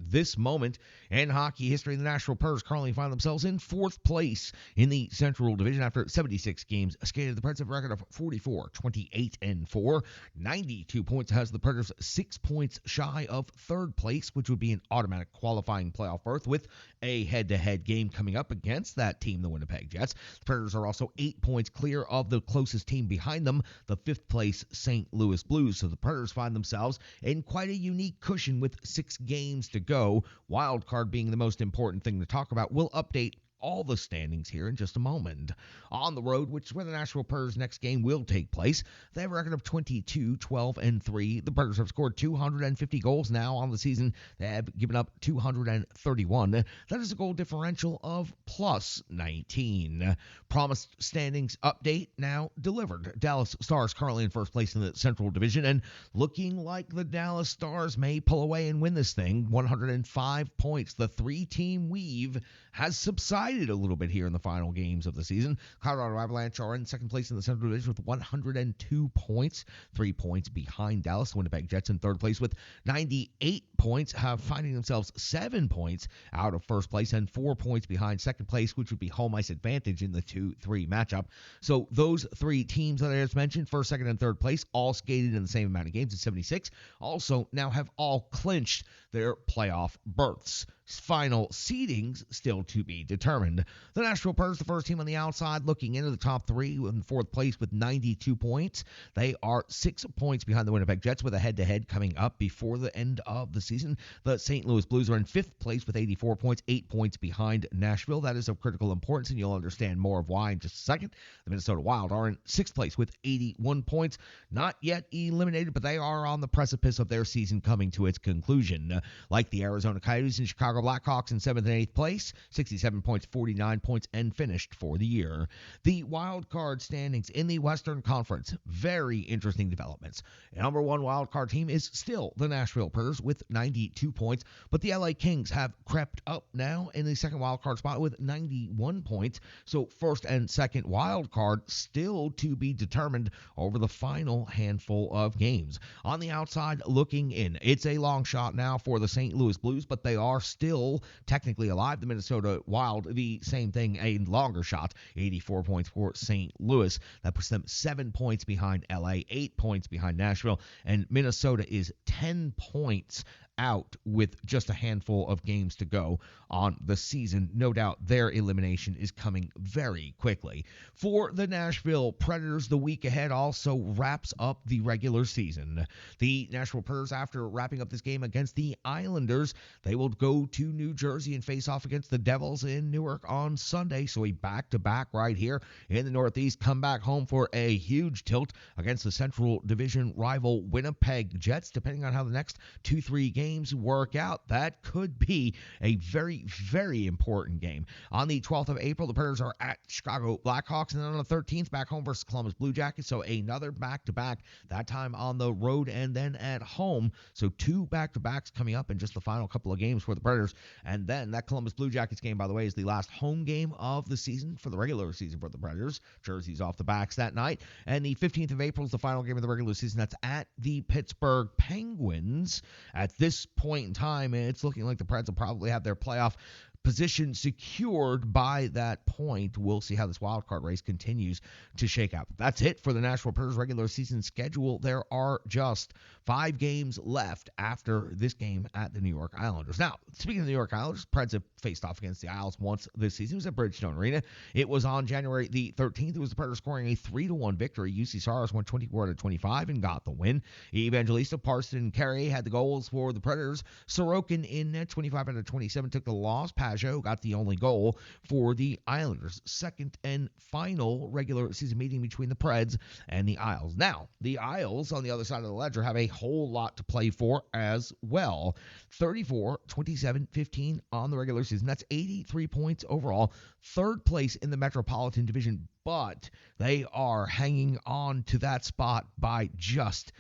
this moment in hockey history, the Nashville Predators currently find themselves in 4th place in the Central Division after 76 games skated. The Preds have a record of 44, 28, and 4. 92 points has the Predators 6 points shy of 3rd place, which would be an automatic qualifying playoff berth with a head-to-head game coming up against that team, the Winnipeg Jets. The Predators are also 8 points clear of the closest team behind them, the 5th place St. Louis Blues. So the Predators find themselves in quite a unique cushion with 6 games to go. Wild card being the most important thing to talk about. We'll update all the standings here in just a moment. On the road, which is where the Nashville Predators' next game will take place, they have a record of 22, 12, and 3. The Predators have scored 250 goals now on the season. They have given up 231. That is a goal differential of plus 19. Promised standings update now delivered. Dallas Stars currently in 1st place in the Central Division, and looking like the Dallas Stars may pull away and win this thing. 105 points. The 3-team weave has subsided a little bit here in the final games of the season. Colorado Avalanche are in 2nd place in the Central Division with 102 points, 3 points behind Dallas. The Winnipeg Jets in 3rd place with 98 points, have finding themselves 7 points out of 1st place and 4 points behind 2nd place, which would be home ice advantage in the 2-3 matchup. So those 3 teams that I just mentioned, 1st, 2nd, and 3rd place, all skated in the same amount of games at 76, also now have all clinched their playoff berths. Final seedings still to be determined. The Nashville Predators, the first team on the outside, looking into the top 3 in 4th place with 92 points. They are 6 points behind the Winnipeg Jets with a head-to-head coming up before the end of the season. The St. Louis Blues are in 5th place with 84 points, 8 points behind Nashville. That is of critical importance, and you'll understand more of why in just a second. The Minnesota Wild are in 6th place with 81 points. Not yet eliminated, but they are on the precipice of their season coming to its conclusion. Like the Arizona Coyotes and Chicago Blackhawks in 7th and 8th place, 67 points, 49 points, and finished for the year. The wild card standings in the Western Conference, very interesting developments. The number 1 wild card team is still the Nashville Predators with 92 points, but the LA Kings have crept up now in the 2nd wild card spot with 91 points. So 1st and 2nd wild card still to be determined over the final handful of games. On the outside looking in, it's a long shot now for the St. Louis Blues, but they are still technically alive. The Minnesota Wild, the same thing, a longer shot, 84 points for St. Louis. That puts them 7 points behind LA, 8 points behind Nashville, and Minnesota is 10 points out with just a handful of games to go on the season. No doubt their elimination is coming very quickly. For the Nashville Predators, the week ahead also wraps up the regular season. The Nashville Predators, after wrapping up this game against the Islanders, they will go to New Jersey and face off against the Devils in Newark on Sunday. So a back-to-back right here in the Northeast. Come back home for a huge tilt against the Central Division rival Winnipeg Jets. Depending on how the next 2-3 games work out, that could be a very, very important game. On the 12th of April, the Predators are at Chicago Blackhawks, and then on the 13th, back home versus Columbus Blue Jackets. So another back-to-back, that time on the road and then at home. So 2 back-to-backs coming up in just the final couple of games for the Predators. And then that Columbus Blue Jackets game, by the way, is the last home game of the season for the regular season for the Predators. Jerseys off the backs that night. And the 15th of April is the final game of the regular season. That's at the Pittsburgh Penguins. At this point in time, it's looking like the Preds will probably have their playoff position secured by that point. We'll see how this wild card race continues to shake out. That's it for the Nashville Predators regular season schedule. There are just 5 games left after this game at the New York Islanders. Now, speaking of the New York Islanders, Preds have faced off against the Isles once this season. It was at Bridgestone Arena. It was on January the 13th. It was the Predators scoring a 3-1 victory. UC Saros won 24-25 and got the win. Evangelista, Parson, and Carrier had the goals for the Predators. Sorokin in net, 25-27, took the loss. Pajot got the only goal for the Islanders. Second and final regular season meeting between the Preds and the Isles. Now, the Isles on the other side of the ledger have a whole lot to play for as well. 34, 27, 15 on the regular season. That's 83 points overall. Third place in the Metropolitan Division but they are hanging on to that spot by just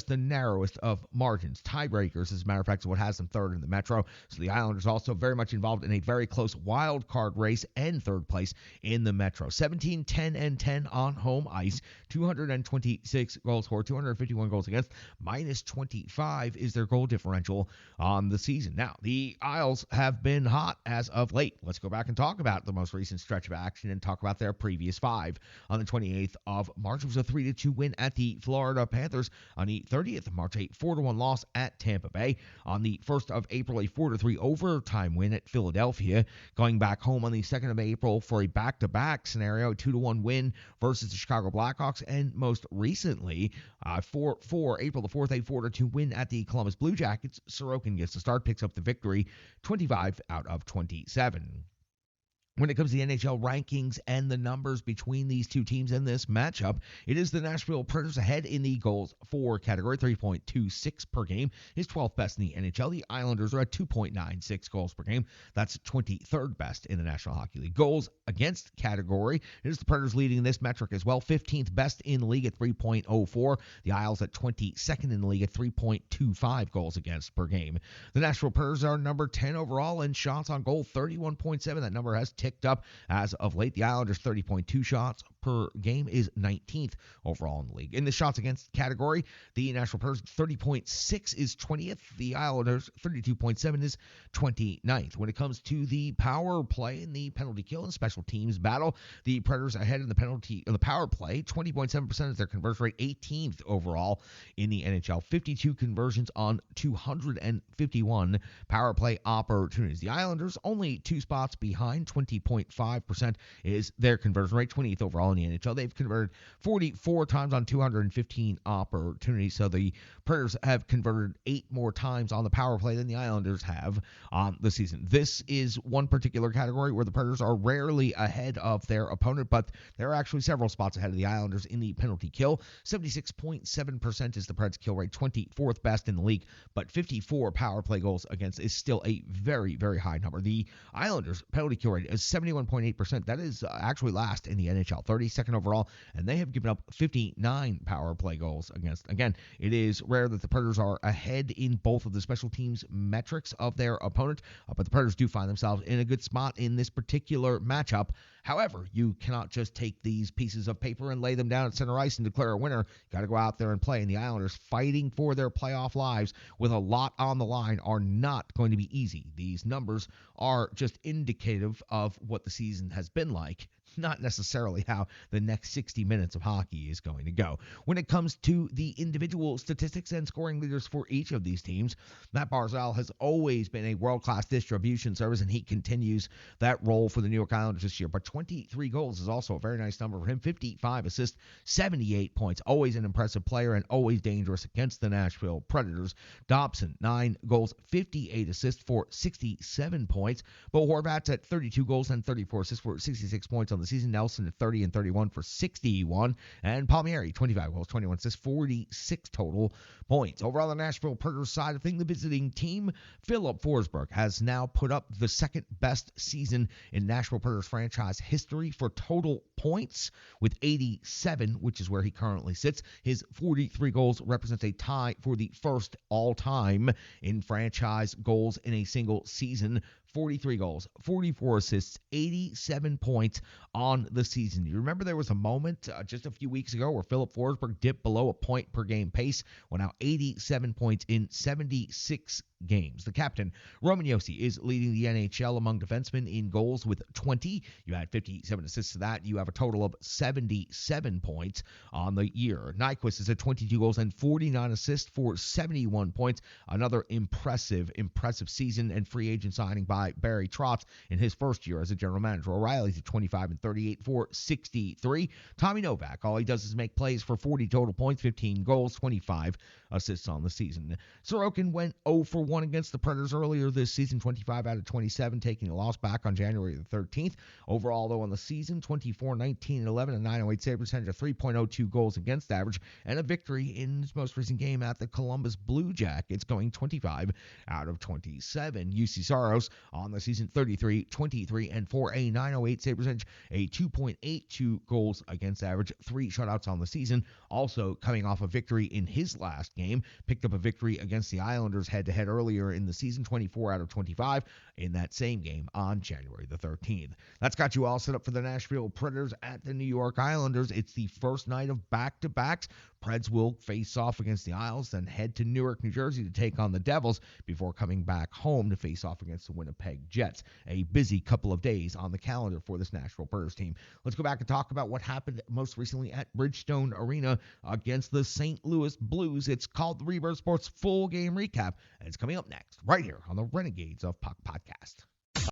the narrowest of margins. Tiebreakers, as a matter of fact, is what has them third in the Metro. So the Islanders also very much involved in a very close wild card race and third place in the Metro. 17, 10, and 10 on home ice. 226 goals for, 251 goals against. Minus 25 is their goal differential on the season. Now, the Isles have been hot as of late. Let's go back and talk about the most recent stretch of action and talk about their previous 5. On the 28th of March, it was a 3-2 win at the Florida Panthers. On the 30th of March, a 4-1 loss at Tampa Bay. On the 1st of April, a 4-3 overtime win at Philadelphia. Going back home on the 2nd of April for a back-to-back scenario, a 2-1 win versus the Chicago Blackhawks. And most recently, April the 4th, a 4-2 win at the Columbus Blue Jackets. Sorokin gets the start, picks up the victory, 25 out of 27. When it comes to the NHL rankings and the numbers between these two teams in this matchup, it is the Nashville Predators ahead in the goals for category, 3.26 per game, is 12th best in the NHL. The Islanders are at 2.96 goals per game. That's 23rd best in the National Hockey League. Goals against category, it is the Predators leading this metric as well, 15th best in the league at 3.04. The Isles at 22nd in the league at 3.25 goals against per game. The Nashville Predators are number 10 overall in shots on goal, 31.7. That number has ticked up as of late. The Islanders 30.2 shots per game is 19th overall in the league. In the shots against category, the Nashville Predators 30.6 is 20th. The Islanders 32.7 is 29th. When it comes to the power play and the penalty kill and special teams battle, the Predators ahead in the power play, 20.7% is their conversion rate, 18th overall in the NHL. 52 conversions on 251 power play opportunities. The Islanders only 2 spots behind, 20.5% is their conversion rate, 20th overall in the NHL. They've converted 44 times on 215 opportunities, so the Predators have converted 8 more times on the power play than the Islanders have on the season. This is one particular category where the Predators are rarely ahead of their opponent, but there are actually several spots ahead of the Islanders in the penalty kill. 76.7% is the Preds kill rate, 24th best in the league, but 54 power play goals against is still a very, very high number. The Islanders penalty kill rate is 71.8%. That is actually last in the NHL, 32nd overall, and they have given up 59 power play goals against. Again, it is rare that the Predators are ahead in both of the special teams metrics of their opponent, but the Predators do find themselves in a good spot in this particular matchup. However, you cannot just take these pieces of paper and lay them down at center ice and declare a winner. You got to go out there and play, and the Islanders, fighting for their playoff lives with a lot on the line, are not going to be easy. These numbers are just indicative of what the season has been like, not necessarily how the next 60 minutes of hockey is going to go. When it comes to the individual statistics and scoring leaders for each of these teams, Matt Barzal has always been a world-class distribution service, and he continues that role for the New York Islanders this year. But 23 goals is also a very nice number for him. 55 assists, 78 points. Always an impressive player and always dangerous against the Nashville Predators. Dobson, 9 goals, 58 assists for 67 points. Bo Horvat's at 32 goals and 34 assists for 66 points on the season. Nelson at 30 and 31 for 61. And Palmieri, 25 goals, 21 assists, 46 total points. Overall, the Nashville Predators side of things, the visiting team, Philip Forsberg, has now put up the second best season in Nashville Predators franchise history for total points with 87, which is where he currently sits. His 43 goals represents a tie for the first all-time in franchise goals in a single season. 43 goals, 44 assists, 87 points on the season. You remember there was a moment just a few weeks ago where Philip Forsberg dipped below a point per game pace. Well, now 87 points in 76 games. The captain, Roman Josi, is leading the NHL among defensemen in goals with 20. You add 57 assists to that. You have a total of 77 points on the year. Nyquist is at 22 goals and 49 assists for 71 points. Another impressive season and free agent signing by Barry Trotz in his first year as a general manager. O'Reilly's at 25 and 38 for 63. Tommy Novak, all he does is make plays for 40 total points, 15 goals, 25 assists on the season. Sorokin went 0 for won against the Predators earlier this season, 25 out of 27, taking a loss back on January the 13th. Overall, though, on the season, 24, 19, 11, and 908 save percentage, a 3.02 goals against average, and a victory in his most recent game at the Columbus Blue Jackets, going 25 out of 27. UC Saros on the season, 33, 23, and 4, a 908 save percentage, a 2.82 goals against average, 3 shutouts on the season. Also coming off a victory in his last game, picked up a victory against the Islanders head-to-head earlier in the season, 24 out of 25 in that same game on January the 13th. That's got you all set up for the Nashville Predators at the New York Islanders. It's the first night of back-to-backs. Preds will face off against the Isles, then head to Newark, New Jersey to take on the Devils before coming back home to face off against the Winnipeg Jets. A busy couple of days on the calendar for this Nashville Predators team. Let's go back and talk about what happened most recently at Bridgestone Arena against the St. Louis Blues. It's called the Rebirth Sports Full Game Recap, and it's coming up next right here on the Renegades of Puck podcast.